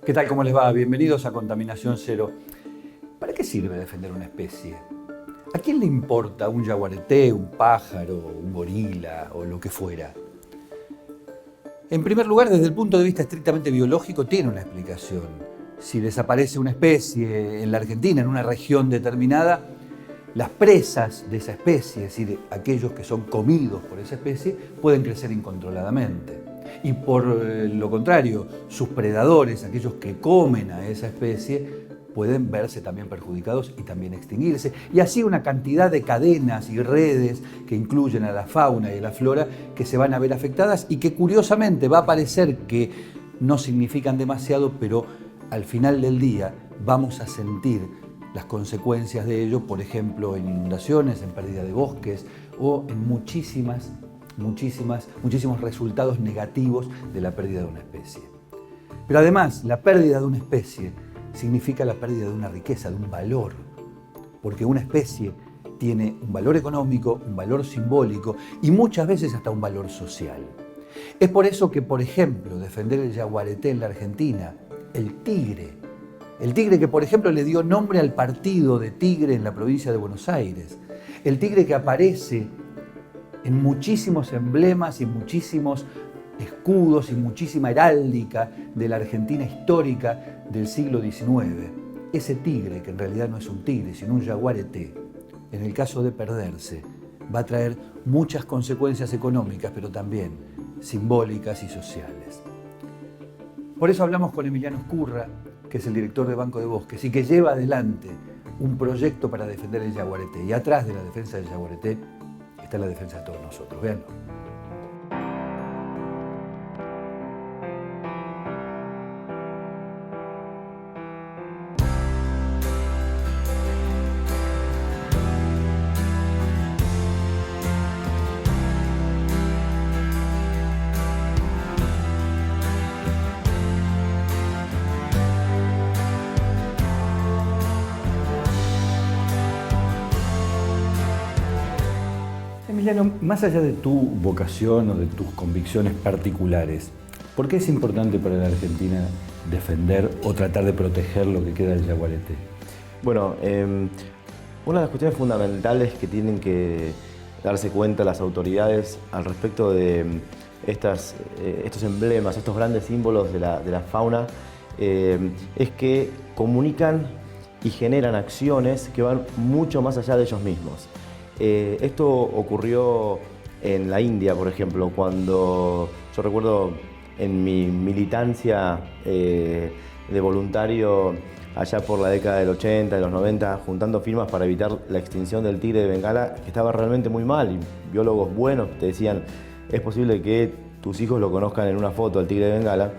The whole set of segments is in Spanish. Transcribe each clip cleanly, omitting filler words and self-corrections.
¿Qué tal? ¿Cómo les va? Bienvenidos a Contaminación Cero. ¿Para qué sirve defender una especie? ¿A quién le importa un yaguareté, un pájaro, un gorila o lo que fuera? En primer lugar, desde el punto de vista estrictamente biológico, tiene una explicación. Si desaparece una especie en la Argentina, en una región determinada, las presas de esa especie, es decir, aquellos que son comidos por esa especie, pueden crecer incontroladamente. Y por lo contrario, sus predadores, aquellos que comen a esa especie, pueden verse también perjudicados y también extinguirse. Y así una cantidad de cadenas y redes que incluyen a la fauna y a la flora que se van a ver afectadas y que curiosamente va a parecer que no significan demasiado, pero al final del día vamos a sentir las consecuencias de ello, por ejemplo, en inundaciones, en pérdida de bosques o en muchísimos resultados negativos de la pérdida de una especie. Pero además, la pérdida de una especie significa la pérdida de una riqueza, de un valor, porque una especie tiene un valor económico, un valor simbólico y muchas veces hasta un valor social. Es por eso que, por ejemplo, defender el yaguareté en la Argentina, el tigre que, por ejemplo, le dio nombre al partido de Tigre en la provincia de Buenos Aires, el tigre que aparece en muchísimos emblemas y muchísimos escudos y muchísima heráldica de la Argentina histórica del siglo XIX. Ese tigre, que en realidad no es un tigre, sino un yaguareté, en el caso de perderse, va a traer muchas consecuencias económicas, pero también simbólicas y sociales. Por eso hablamos con Emiliano Ezcurra, que es el director de Banco de Bosques y que lleva adelante un proyecto para defender el yaguareté. Y atrás de la defensa del yaguareté está la defensa de todos nosotros. Véanlo. Emiliano, más allá de tu vocación o de tus convicciones particulares, ¿por qué es importante para la Argentina defender o tratar de proteger lo que queda del yaguareté? Bueno, una de las cuestiones fundamentales que tienen que darse cuenta las autoridades al respecto de estos emblemas, estos grandes símbolos de la fauna, es que comunican y generan acciones que van mucho más allá de ellos mismos. Esto ocurrió en la India, por ejemplo, cuando yo recuerdo en mi militancia de voluntario allá por la década del 80, de los 90, juntando firmas para evitar la extinción del tigre de Bengala, que estaba realmente muy mal, y biólogos buenos te decían, es posible que tus hijos lo conozcan en una foto al tigre de Bengala.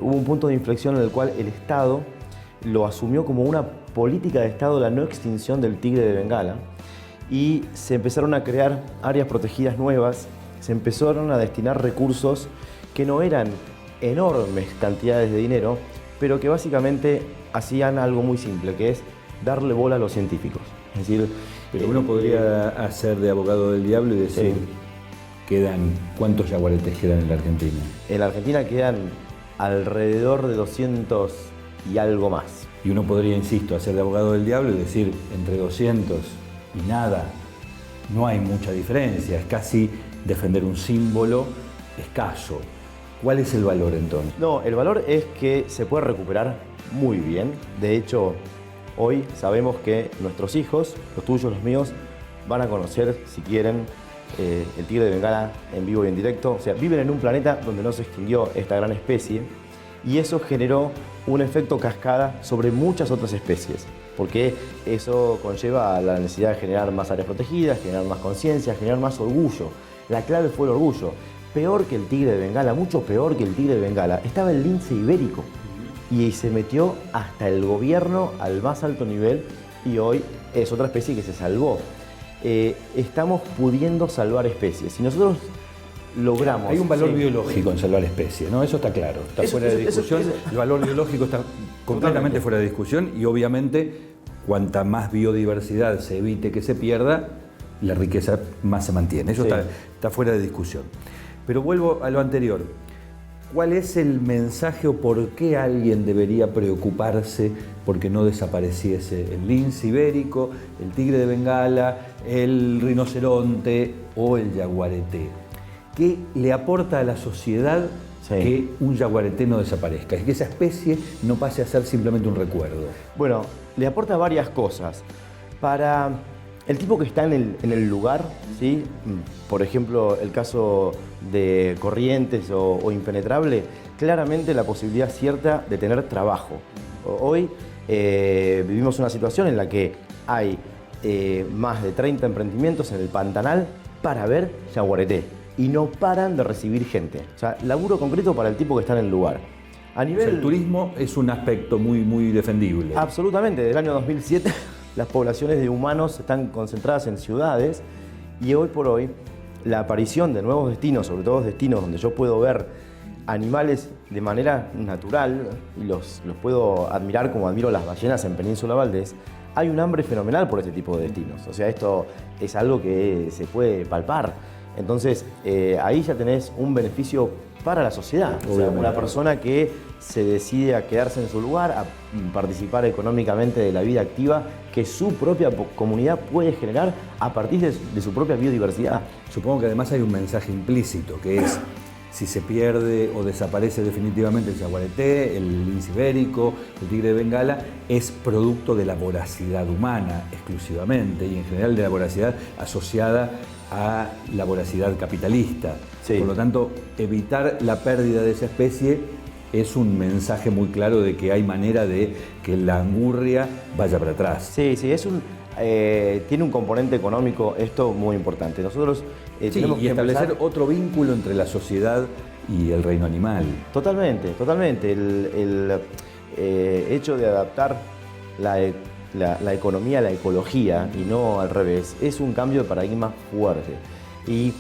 Hubo un punto de inflexión en el cual el Estado lo asumió como una política de Estado la no extinción del tigre de Bengala, y se empezaron a crear áreas protegidas nuevas, se empezaron a destinar recursos que no eran enormes cantidades de dinero, pero que básicamente hacían algo muy simple, que es darle bola a los científicos. Es decir, pero uno podría hacer de abogado del diablo y decir, ¿cuántos yaguaretés quedan en la Argentina? En la Argentina quedan alrededor de 200 y algo más. Y uno podría, insisto, hacer de abogado del diablo y decir, entre 200 y nada, no hay mucha diferencia, es casi defender un símbolo escaso. ¿Cuál es el valor entonces? No, el valor es que se puede recuperar muy bien. De hecho, hoy sabemos que nuestros hijos, los tuyos, los míos, van a conocer, si quieren, el tigre de Bengala en vivo y en directo. O sea, viven en un planeta donde no se extinguió esta gran especie y eso generó un efecto cascada sobre muchas otras especies, porque eso conlleva a la necesidad de generar más áreas protegidas, generar más conciencia, generar más orgullo. La clave fue el orgullo. Peor que el tigre de Bengala, mucho peor que el tigre de Bengala, estaba el lince ibérico y se metió hasta el gobierno al más alto nivel y hoy es otra especie que se salvó. Estamos pudiendo salvar especies. Si nosotros logramos... Hay un valor biológico en salvar especies, ¿no? Eso está claro, está fuera de discusión. El valor biológico está completamente fuera de discusión y obviamente cuanta más biodiversidad se evite que se pierda, la riqueza más se mantiene. Eso está fuera de discusión. Pero vuelvo a lo anterior. ¿cuál es el mensaje o por qué alguien debería preocuparse porque no desapareciese el lince ibérico, el tigre de Bengala, el rinoceronte o el yaguareté? ¿Qué le aporta a la sociedad que un yaguareté no desaparezca? Es que esa especie no pase a ser simplemente un recuerdo. Bueno, le aporta varias cosas. Para el tipo que está en el lugar, ¿sí? Por ejemplo, el caso de Corrientes o Impenetrable, claramente la posibilidad cierta de tener trabajo. Hoy vivimos una situación en la que hay más de 30 emprendimientos en el Pantanal para ver yaguareté y no paran de recibir gente. O sea, laburo concreto para el tipo que está en el lugar. A nivel... O sea, el turismo es un aspecto muy defendible. Absolutamente. Desde el año 2007 las poblaciones de humanos están concentradas en ciudades y hoy por hoy la aparición de nuevos destinos, sobre todo destinos donde yo puedo ver animales de manera natural y los puedo admirar como admiro las ballenas en Península Valdés, hay un hambre fenomenal por este tipo de destinos. O sea, esto es algo que se puede palpar. Entonces, ahí ya tenés un beneficio para la sociedad. O sea, una persona que se decide a quedarse en su lugar, a participar económicamente de la vida activa que su propia comunidad puede generar a partir de su propia biodiversidad. Supongo que además hay un mensaje implícito, que es si se pierde o desaparece definitivamente el yaguareté, el lince ibérico, el tigre de Bengala, es producto de la voracidad humana exclusivamente y en general de la voracidad asociada a la voracidad capitalista. Sí. Por lo tanto, evitar la pérdida de esa especie es un mensaje muy claro de que hay manera de que la angurria vaya para atrás. Sí, es tiene un componente económico esto muy importante. Nosotros tenemos que establecer otro vínculo entre la sociedad y el reino animal. Totalmente. El hecho de adaptar la economía a la ecología y no al revés es un cambio de paradigma fuerte. Y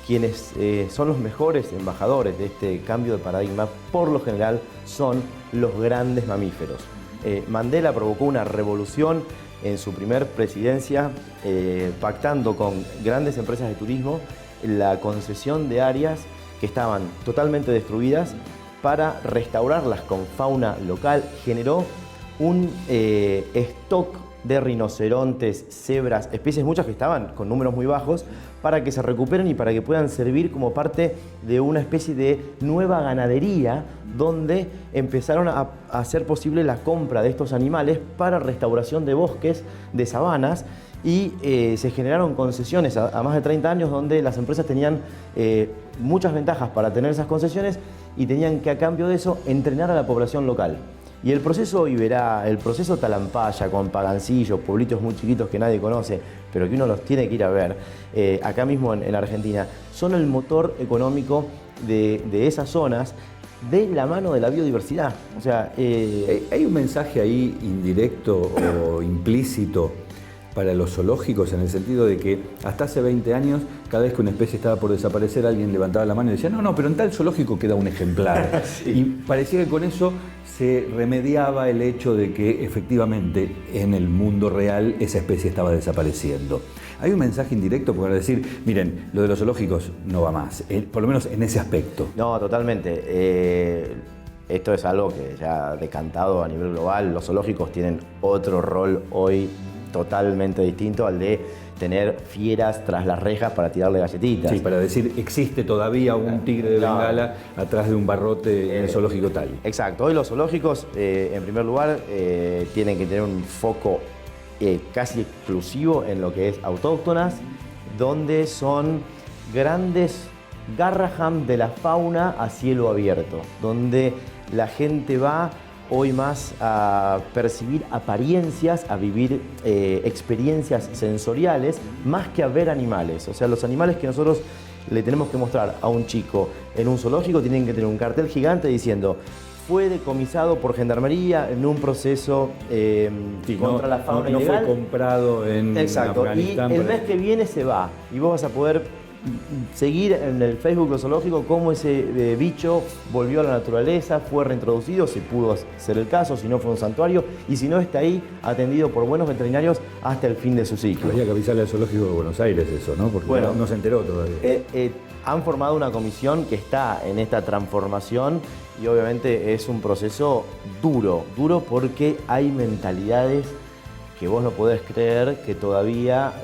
quienes son los mejores embajadores de este cambio de paradigma, por lo general, son los grandes mamíferos. Mandela provocó una revolución en su primer presidencia, pactando con grandes empresas de turismo la concesión de áreas que estaban totalmente destruidas para restaurarlas con fauna local. Generó un stock de rinocerontes, cebras, especies muchas que estaban con números muy bajos, para que se recuperen y para que puedan servir como parte de una especie de nueva ganadería donde empezaron a hacer posible la compra de estos animales para restauración de bosques, de sabanas, y se generaron concesiones a más de 30 años donde las empresas tenían muchas ventajas para tener esas concesiones y tenían que a cambio de eso entrenar a la población local. Y el proceso Iberá, el proceso Talampaya, con Pagancillo, pueblitos muy chiquitos que nadie conoce, pero que uno los tiene que ir a ver, acá mismo en Argentina, son el motor económico de esas zonas de la mano de la biodiversidad. O sea, ¿hay un mensaje ahí indirecto o implícito para los zoológicos, en el sentido de que hasta hace 20 años, cada vez que una especie estaba por desaparecer, alguien levantaba la mano y decía, no, pero en tal zoológico queda un ejemplar? Sí. Y parecía que con eso se remediaba el hecho de que efectivamente en el mundo real esa especie estaba desapareciendo. Hay un mensaje indirecto para decir, miren, lo de los zoológicos no va más, por lo menos en ese aspecto. No, totalmente. Esto es algo que ya ha decantado a nivel global. Los zoológicos tienen otro rol hoy totalmente distinto al de tener fieras tras las rejas para tirarle galletitas. Sí, para decir, existe todavía un tigre de Bengala atrás de un barrote en el zoológico tal. Exacto. Hoy los zoológicos, en primer lugar, tienen que tener un foco casi exclusivo en lo que es autóctonas, donde son grandes Garraham de la fauna a cielo abierto, donde la gente va hoy más a percibir apariencias, a vivir experiencias sensoriales, más que a ver animales. O sea, los animales que nosotros le tenemos que mostrar a un chico en un zoológico tienen que tener un cartel gigante diciendo fue decomisado por gendarmería en un proceso contra la fauna ilegal. No fue comprado en Exacto. Afganistán. Y el mes que viene se va y vos vas a poder seguir en el Facebook del zoológico cómo ese bicho volvió a la naturaleza, fue reintroducido, si pudo ser el caso, si no fue un santuario, y si no está ahí, atendido por buenos veterinarios hasta el fin de su ciclo. Habría que avisarle al Zoológico de Buenos Aires eso, ¿no? Porque Bueno, no se enteró todavía. Han formado una comisión que está en esta transformación y obviamente es un proceso duro porque hay mentalidades que vos no podés creer que todavía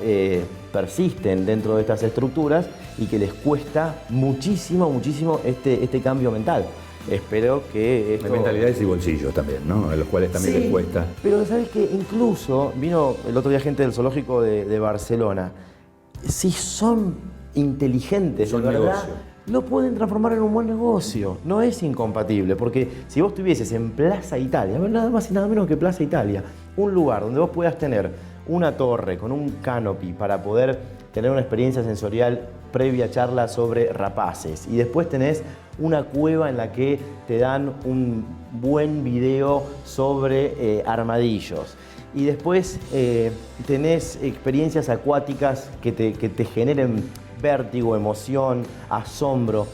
persisten dentro de estas estructuras y que les cuesta muchísimo este cambio mental. Espero que esto... Hay mentalidades y bolsillos también, ¿no? A los cuales también les cuesta. Pero sabes que incluso vino el otro día gente del zoológico de Barcelona. Si son inteligentes, Son de verdad, negocio. lo pueden transformar en un buen negocio. No es incompatible, porque si vos estuvieses en Plaza Italia, nada más y nada menos que Plaza Italia, un lugar donde vos puedas tener una torre con un canopy para poder tener una experiencia sensorial previa charla sobre rapaces, y después tenés una cueva en la que te dan un buen video sobre armadillos, y después tenés experiencias acuáticas que te generen vértigo, emoción, asombro.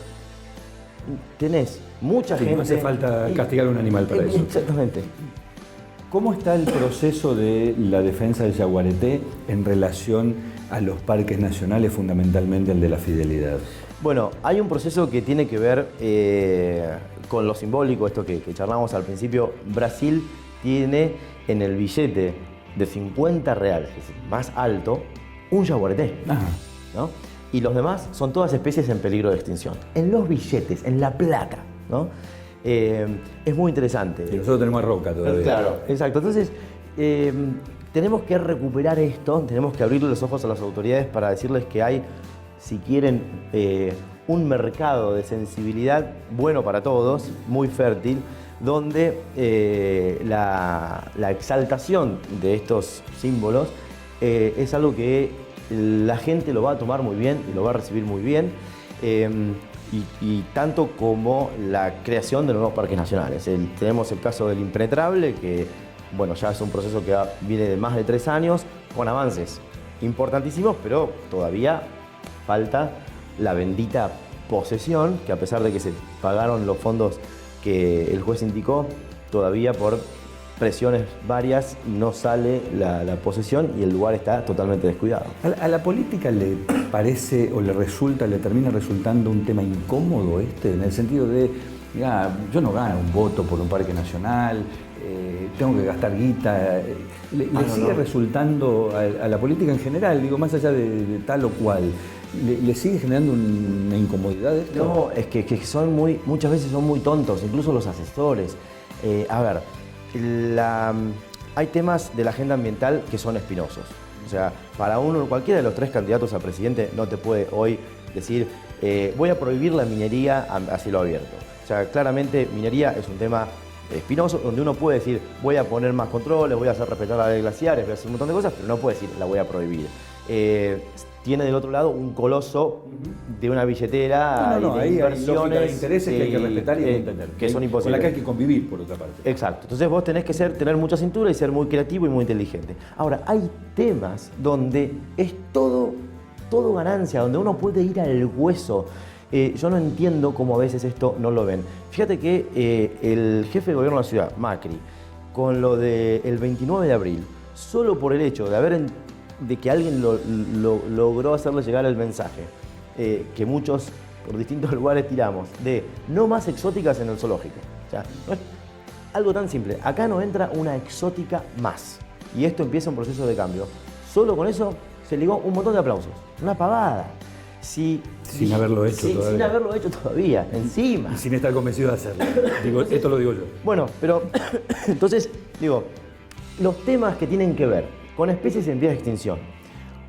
Tenés mucha gente... No hace falta castigar a un animal para eso. Exactamente. ¿Cómo está el proceso de la defensa del yaguareté en relación a los parques nacionales, fundamentalmente el de la fidelidad? Bueno, hay un proceso que tiene que ver con lo simbólico, esto que charlamos al principio. Brasil tiene en el billete de 50 reales, que es el más alto, un yaguareté, ¿no? Y los demás son todas especies en peligro de extinción. En los billetes, en la plata, ¿no? Es muy interesante. Y nosotros tenemos a Roca todavía. Claro, exacto. Entonces, tenemos que recuperar esto, tenemos que abrirle los ojos a las autoridades para decirles que hay, si quieren, un mercado de sensibilidad bueno para todos, muy fértil, donde la exaltación de estos símbolos es algo que la gente lo va a tomar muy bien y lo va a recibir muy bien. Y tanto como la creación de nuevos parques nacionales. Tenemos el caso del Impenetrable, que bueno, ya es un proceso que viene de más de 3 años, con avances importantísimos, pero todavía falta la bendita posesión, que a pesar de que se pagaron los fondos que el juez indicó, todavía por presiones varias no sale la posesión y el lugar está totalmente descuidado. ¿A la política le parece o le termina resultando un tema incómodo en el sentido de, mira, yo no gano un voto por un parque nacional, tengo que gastar guita? ¿Le sigue resultando a la política en general, digo, más allá de tal o cual, le sigue generando una incomodidad esto? No, es que muchas veces son muy tontos, incluso los asesores. A ver, hay temas de la agenda ambiental que son espinosos. O sea, para cualquiera de los 3 candidatos a presidente no te puede hoy decir voy a prohibir la minería a cielo abierto. O sea, claramente minería es un tema espinoso donde uno puede decir voy a poner más controles, voy a hacer respetar la ley de glaciares, voy a hacer un montón de cosas, pero no puede decir la voy a prohibir. Tiene del otro lado un coloso de una billetera de ahí inversiones hay intereses que hay que respetar y hay que entender. que son imposibles. Con la que hay que convivir, por otra parte. Exacto. Entonces vos tenés que tener mucha cintura y ser muy creativo y muy inteligente. Ahora, hay temas donde es todo ganancia, donde uno puede ir al hueso. Yo no entiendo cómo a veces esto no lo ven. Fíjate que el jefe de gobierno de la ciudad, Macri, con lo del 29 de abril, solo por el hecho de que alguien logró hacerle llegar el mensaje, que muchos por distintos lugares tiramos, de no más exóticas en el zoológico. O sea, no es algo tan simple. Acá no entra una exótica más. Y esto empieza un proceso de cambio. Solo con eso se ligó un montón de aplausos. Una pavada. Sin haberlo hecho todavía. Sin haberlo hecho todavía, encima. Y sin estar convencido de hacerlo. Esto lo digo yo. Bueno, pero entonces, los temas que tienen que ver con especies en vías de extinción,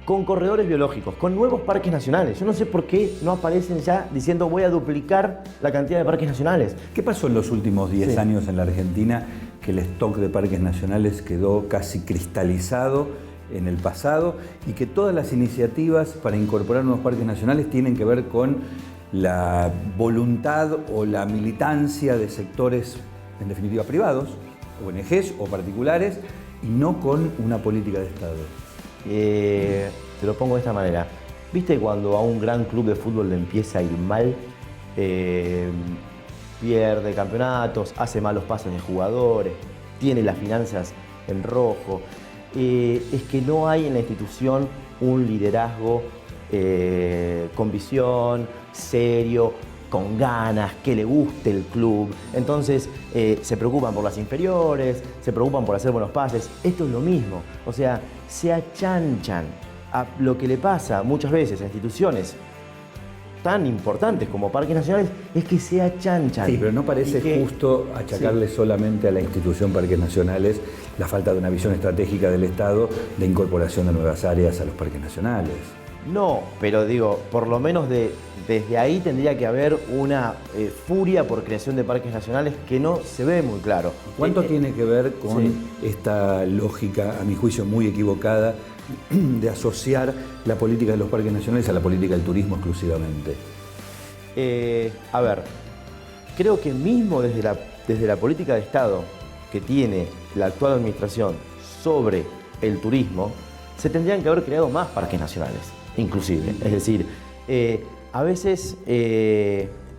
con corredores biológicos, con nuevos parques nacionales. Yo no sé por qué no aparecen ya diciendo voy a duplicar la cantidad de parques nacionales. ¿Qué pasó en los últimos 10 años en la Argentina que el stock de parques nacionales quedó casi cristalizado en el pasado y que todas las iniciativas para incorporar nuevos parques nacionales tienen que ver con la voluntad o la militancia de sectores, en definitiva, privados, ONGs o particulares, y no con una política de Estado? Te lo pongo de esta manera. ¿Viste cuando a un gran club de fútbol le empieza a ir mal? Pierde campeonatos, hace malos pases de jugadores, tiene las finanzas en rojo. Es que no hay en la institución un liderazgo con visión, serio, con ganas, que le guste el club. Entonces se preocupan por las inferiores, se preocupan por hacer buenos pases. Esto es lo mismo, o sea, se achanchan a lo que le pasa muchas veces a instituciones tan importantes como parques nacionales, es que se achanchan. Sí, pero no parece justo achacarle solamente a la institución Parques Nacionales la falta de una visión estratégica del Estado de incorporación de nuevas áreas a los parques nacionales. No, pero digo, por lo menos desde ahí tendría que haber una furia por creación de parques nacionales que no se ve muy claro. ¿Cuánto tiene que ver con esta lógica, a mi juicio muy equivocada, de asociar la política de los parques nacionales a la política del turismo exclusivamente? A ver, creo que mismo desde la política de Estado que tiene la actual administración sobre el turismo, se tendrían que haber creado más parques nacionales, inclusive. Es decir, a veces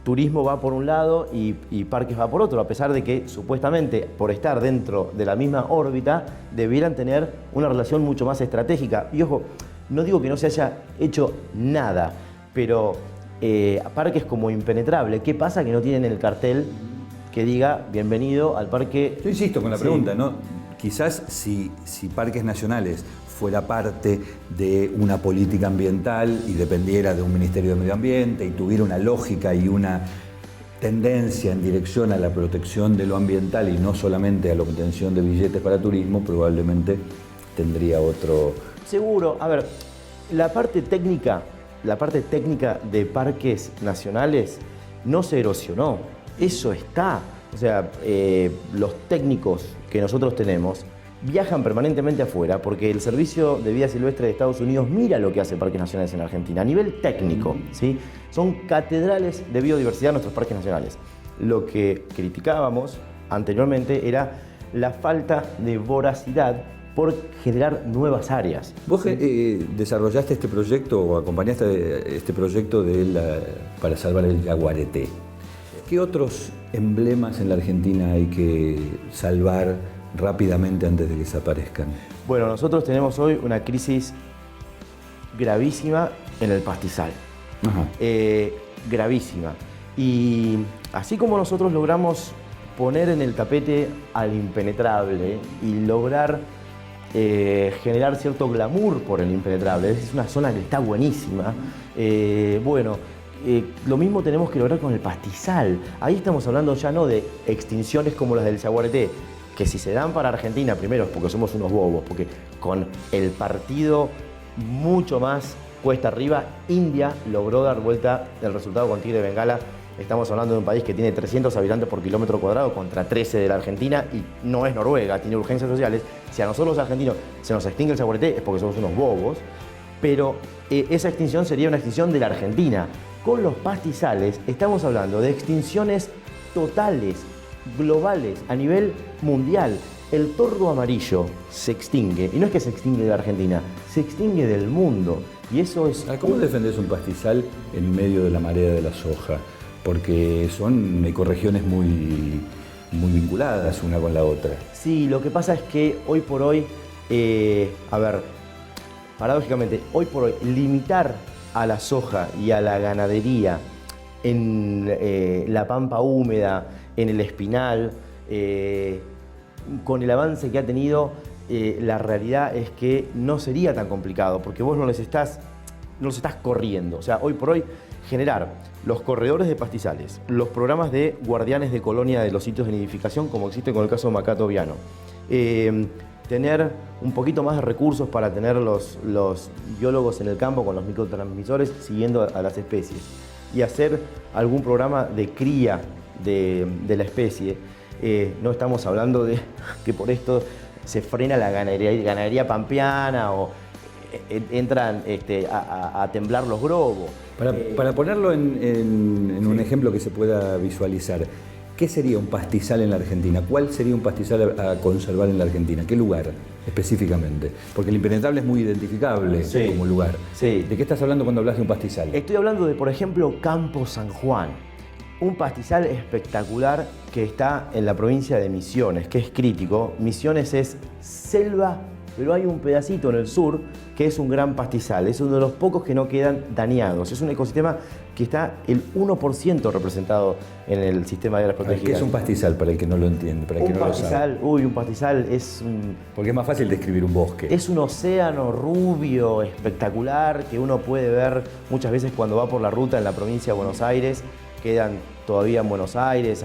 turismo va por un lado y parques va por otro, a pesar de que supuestamente por estar dentro de la misma órbita debieran tener una relación mucho más estratégica. Y ojo, no digo que no se haya hecho nada, pero parques como Impenetrable, ¿qué pasa que no tienen el cartel que diga bienvenido al parque? Yo insisto con la pregunta, ¿no? Quizás si Parques Nacionales fuera parte de una política ambiental y dependiera de un Ministerio de Medio Ambiente y tuviera una lógica y una tendencia en dirección a la protección de lo ambiental y no solamente a la obtención de billetes para turismo, probablemente tendría otro... Seguro. A ver, la parte técnica de parques nacionales no se erosionó. Eso está. O sea, los técnicos que nosotros tenemos viajan permanentemente afuera porque el Servicio de Vida Silvestre de Estados Unidos mira lo que hace Parques Nacionales en Argentina a nivel técnico, ¿sí? Son catedrales de biodiversidad nuestros parques nacionales. Lo que criticábamos anteriormente era la falta de voracidad por generar nuevas áreas. Vos desarrollaste este proyecto o acompañaste este proyecto para salvar el Yaguareté. ¿Qué otros emblemas en la Argentina hay que salvar rápidamente antes de que desaparezcan? Bueno, nosotros tenemos hoy una crisis gravísima en el pastizal. Gravísima. Y así como nosotros logramos poner en el tapete al Impenetrable y lograr generar cierto glamour por el Impenetrable, es una zona que está buenísima, lo mismo tenemos que lograr con el pastizal. Ahí estamos hablando ya no de extinciones como las del Yaguareté, que si se dan para Argentina, primero es porque somos unos bobos, porque con el partido mucho más cuesta arriba, India logró dar vuelta el resultado con Tigre de Bengala. Estamos hablando de un país que tiene 300 habitantes por kilómetro cuadrado contra 13 de la Argentina y no es Noruega, tiene urgencias sociales. Si a nosotros los argentinos se nos extingue el Yaguareté es porque somos unos bobos, pero esa extinción sería una extinción de la Argentina. Con los pastizales estamos hablando de extinciones totales, globales, a nivel mundial. El tordo amarillo se extingue, y no es que se extingue de la Argentina, se extingue del mundo. Y eso es... ¿Cómo defendés un pastizal en medio de la marea de la soja? Porque son ecorregiones muy vinculadas una con la otra. Sí, lo que pasa es que hoy por hoy, paradójicamente, hoy por hoy, limitar a la soja y a la ganadería en la pampa húmeda, en el espinal, con el avance que ha tenido, la realidad es que no sería tan complicado, porque vos no los estás corriendo. O sea, hoy por hoy, generar los corredores de pastizales, los programas de guardianes de colonia de los sitios de nidificación, como existe con el caso de Macato Viano, tener un poquito más de recursos para tener los biólogos en el campo con los microtransmisores siguiendo a las especies y hacer algún programa de cría de la especie. No estamos hablando de que por esto se frena la ganadería pampeana o entran a temblar los globos. Para ponerlo en un ejemplo que se pueda visualizar, ¿qué sería un pastizal en la Argentina? ¿Cuál sería un pastizal a conservar en la Argentina? ¿Qué lugar específicamente? Porque el Impenetrable es muy identificable como lugar. Sí. ¿De qué estás hablando cuando hablas de un pastizal? Estoy hablando de, por ejemplo, Campo San Juan. Un pastizal espectacular que está en la provincia de Misiones, que es crítico. Misiones es selva, pero hay un pedacito en el sur que es un gran pastizal. Es uno de los pocos que no quedan dañados. Es un ecosistema que está el 1% representado en el sistema de áreas protegidas. ¿Qué es un pastizal para el que no lo entiende? Para el que no lo sabe? Un pastizal es un... Porque es más fácil describir un bosque. Es un océano rubio, espectacular, que uno puede ver muchas veces cuando va por la ruta en la provincia de Buenos Aires. Quedan todavía en Buenos Aires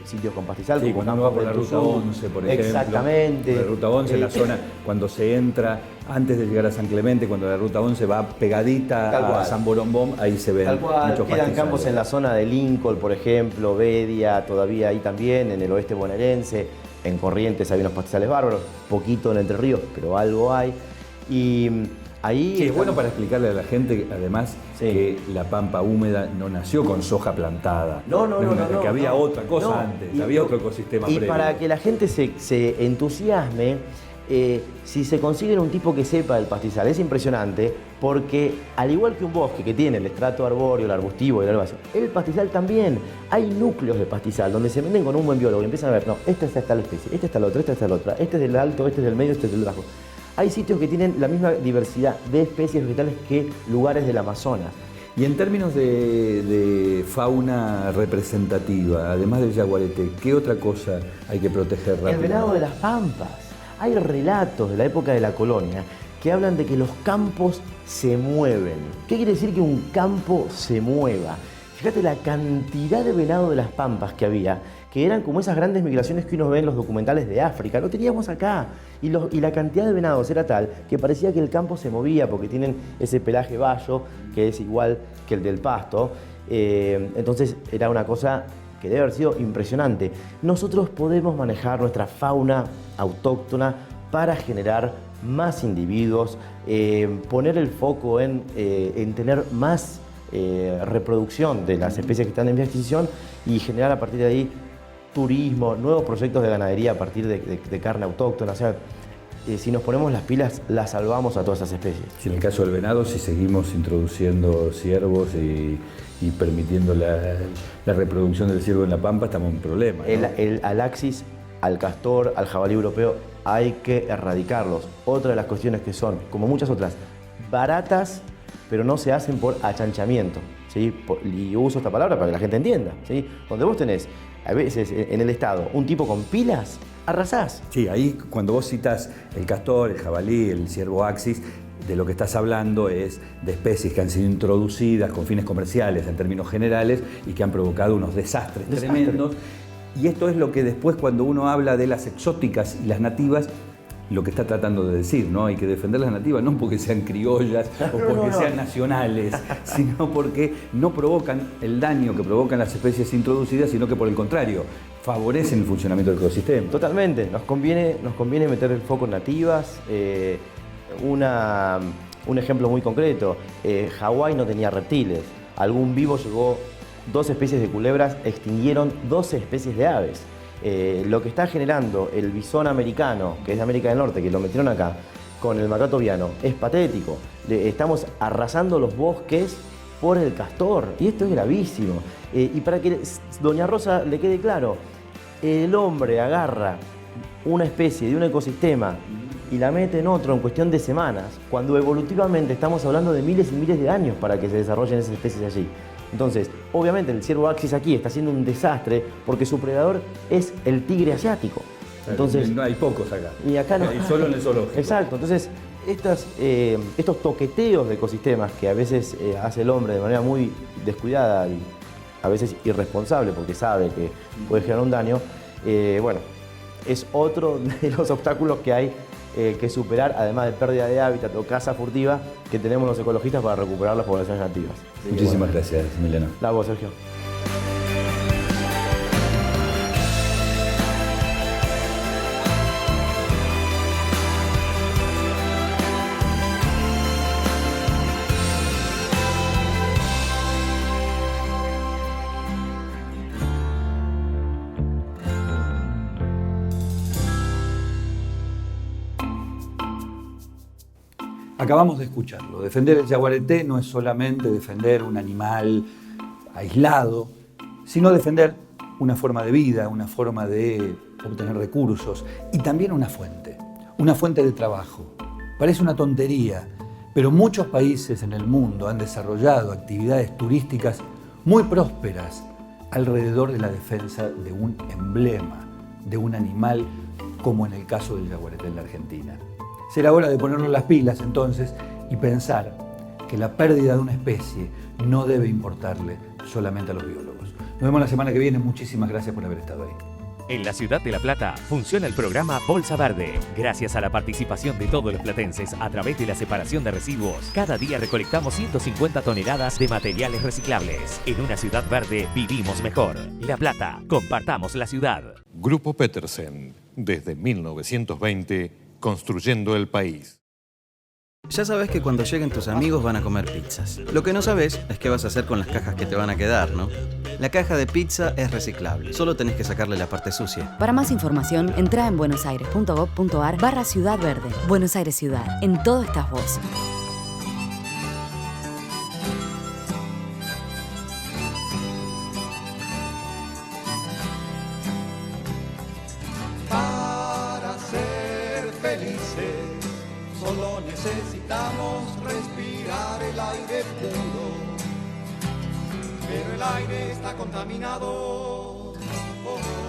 sitios con pastizal. Sí, cuando uno va por la Ruta 11, por ejemplo. Exactamente. Por la Ruta 11, en la zona, cuando se entra, antes de llegar a San Clemente, cuando la Ruta 11 va pegadita a San Borombón, ahí se ven muchos pastizales. Quedan campos en la zona de Lincoln, por ejemplo, Bedia, todavía ahí también, en el oeste bonaerense. En Corrientes hay unos pastizales bárbaros, poquito en Entre Ríos, pero algo hay. Y ahí sí, es bueno para explicarle a la gente, además, que la pampa húmeda no nació con soja plantada. No. Que había otra cosa antes, había otro ecosistema previo. Y para que la gente se entusiasme, si se consigue un tipo que sepa del pastizal, es impresionante, porque al igual que un bosque que tiene el estrato arbóreo, el arbustivo y el herbáceo, el pastizal también. Hay núcleos de pastizal donde se venden con un buen biólogo y empiezan a ver, no, esta es tal especie, esta es tal otra, esta es tal otra, este es del alto, este es del medio, este es del bajo. Hay sitios que tienen la misma diversidad de especies vegetales que lugares del Amazonas. Y en términos de fauna representativa, además del yaguareté, ¿qué otra cosa hay que proteger rápidamente? El venado de las pampas. Hay relatos de la época de la colonia que hablan de que los campos se mueven. ¿Qué quiere decir que un campo se mueva? Fíjate la cantidad de venado de las pampas que había, que eran como esas grandes migraciones que uno ve en los documentales de África. Lo teníamos acá. Y la cantidad de venados era tal que parecía que el campo se movía porque tienen ese pelaje bayo que es igual que el del pasto. Entonces era una cosa que debe haber sido impresionante. Nosotros podemos manejar nuestra fauna autóctona para generar más individuos, poner el foco en tener más reproducción de las especies que están en vía de extinción y generar a partir de ahí turismo, nuevos proyectos de ganadería a partir de carne autóctona. O sea, si nos ponemos las pilas, las salvamos a todas esas especies. Si en el caso del venado, si seguimos introduciendo ciervos y permitiendo la reproducción del ciervo en la pampa, estamos en un problema, ¿no? Al axis, al castor, al jabalí europeo, hay que erradicarlos. Otra de las cuestiones que son, como muchas otras, baratas, pero no se hacen por achanchamiento, ¿sí? Y uso esta palabra para que la gente entienda, ¿sí? Donde vos tenés, a veces en el estado, un tipo con pilas, arrasás. Sí, ahí cuando vos citas el castor, el jabalí, el ciervo axis, de lo que estás hablando es de especies que han sido introducidas con fines comerciales en términos generales y que han provocado unos desastres tremendos. Y esto es lo que después, cuando uno habla de las exóticas y las nativas, lo que está tratando de decir, ¿no? Hay que defender las nativas no porque sean criollas o porque sean nacionales, sino porque no provocan el daño que provocan las especies introducidas, sino que por el contrario, favorecen el funcionamiento del ecosistema. Totalmente, nos conviene meter el foco en nativas. Un ejemplo muy concreto, Hawái no tenía reptiles, algún vivo llegó, 2 especies de culebras extinguieron 12 especies de aves. Lo que está generando el bisón americano, que es de América del Norte, que lo metieron acá, con el macaco viano, es patético. Estamos arrasando los bosques por el castor, y esto es gravísimo. Y para que doña Rosa le quede claro, el hombre agarra una especie de un ecosistema y la mete en otro en cuestión de semanas, cuando evolutivamente estamos hablando de miles y miles de años para que se desarrollen esas especies allí. Entonces, obviamente el ciervo axis aquí está haciendo un desastre porque su predador es el tigre asiático. Entonces, no hay pocos acá. Y acá no. Hay solo en el zoológico. Exacto. Entonces, estos toqueteos de ecosistemas que a veces hace el hombre de manera muy descuidada y a veces irresponsable porque sabe que puede generar un daño, bueno, es otro de los obstáculos que hay que superar, además de pérdida de hábitat o caza furtiva que tenemos los ecologistas para recuperar las poblaciones nativas. Muchísimas gracias, Emiliano. La voz, Sergio. Acabamos de escucharlo. Defender el yaguareté no es solamente defender un animal aislado, sino defender una forma de vida, una forma de obtener recursos y también una fuente de trabajo. Parece una tontería, pero muchos países en el mundo han desarrollado actividades turísticas muy prósperas alrededor de la defensa de un emblema, de un animal, como en el caso del yaguareté en la Argentina. Será hora de ponernos las pilas entonces y pensar que la pérdida de una especie no debe importarle solamente a los biólogos. Nos vemos la semana que viene. Muchísimas gracias por haber estado ahí. En la ciudad de La Plata funciona el programa Bolsa Verde. Gracias a la participación de todos los platenses a través de la separación de residuos, cada día recolectamos 150 toneladas de materiales reciclables. En una ciudad verde vivimos mejor. La Plata, compartamos la ciudad. Grupo Petersen, desde 1920, construyendo el país. Ya sabes que cuando lleguen tus amigos van a comer pizzas. Lo que no sabes es qué vas a hacer con las cajas que te van a quedar, ¿no? La caja de pizza es reciclable. Solo tenés que sacarle la parte sucia. Para más información, entra en buenosaires.gov.ar/Ciudad Verde. Buenos Aires Ciudad. En todo estás vos. Para ser felices, solo necesitamos respirar el aire puro. Pero el aire está contaminado. Oh, oh.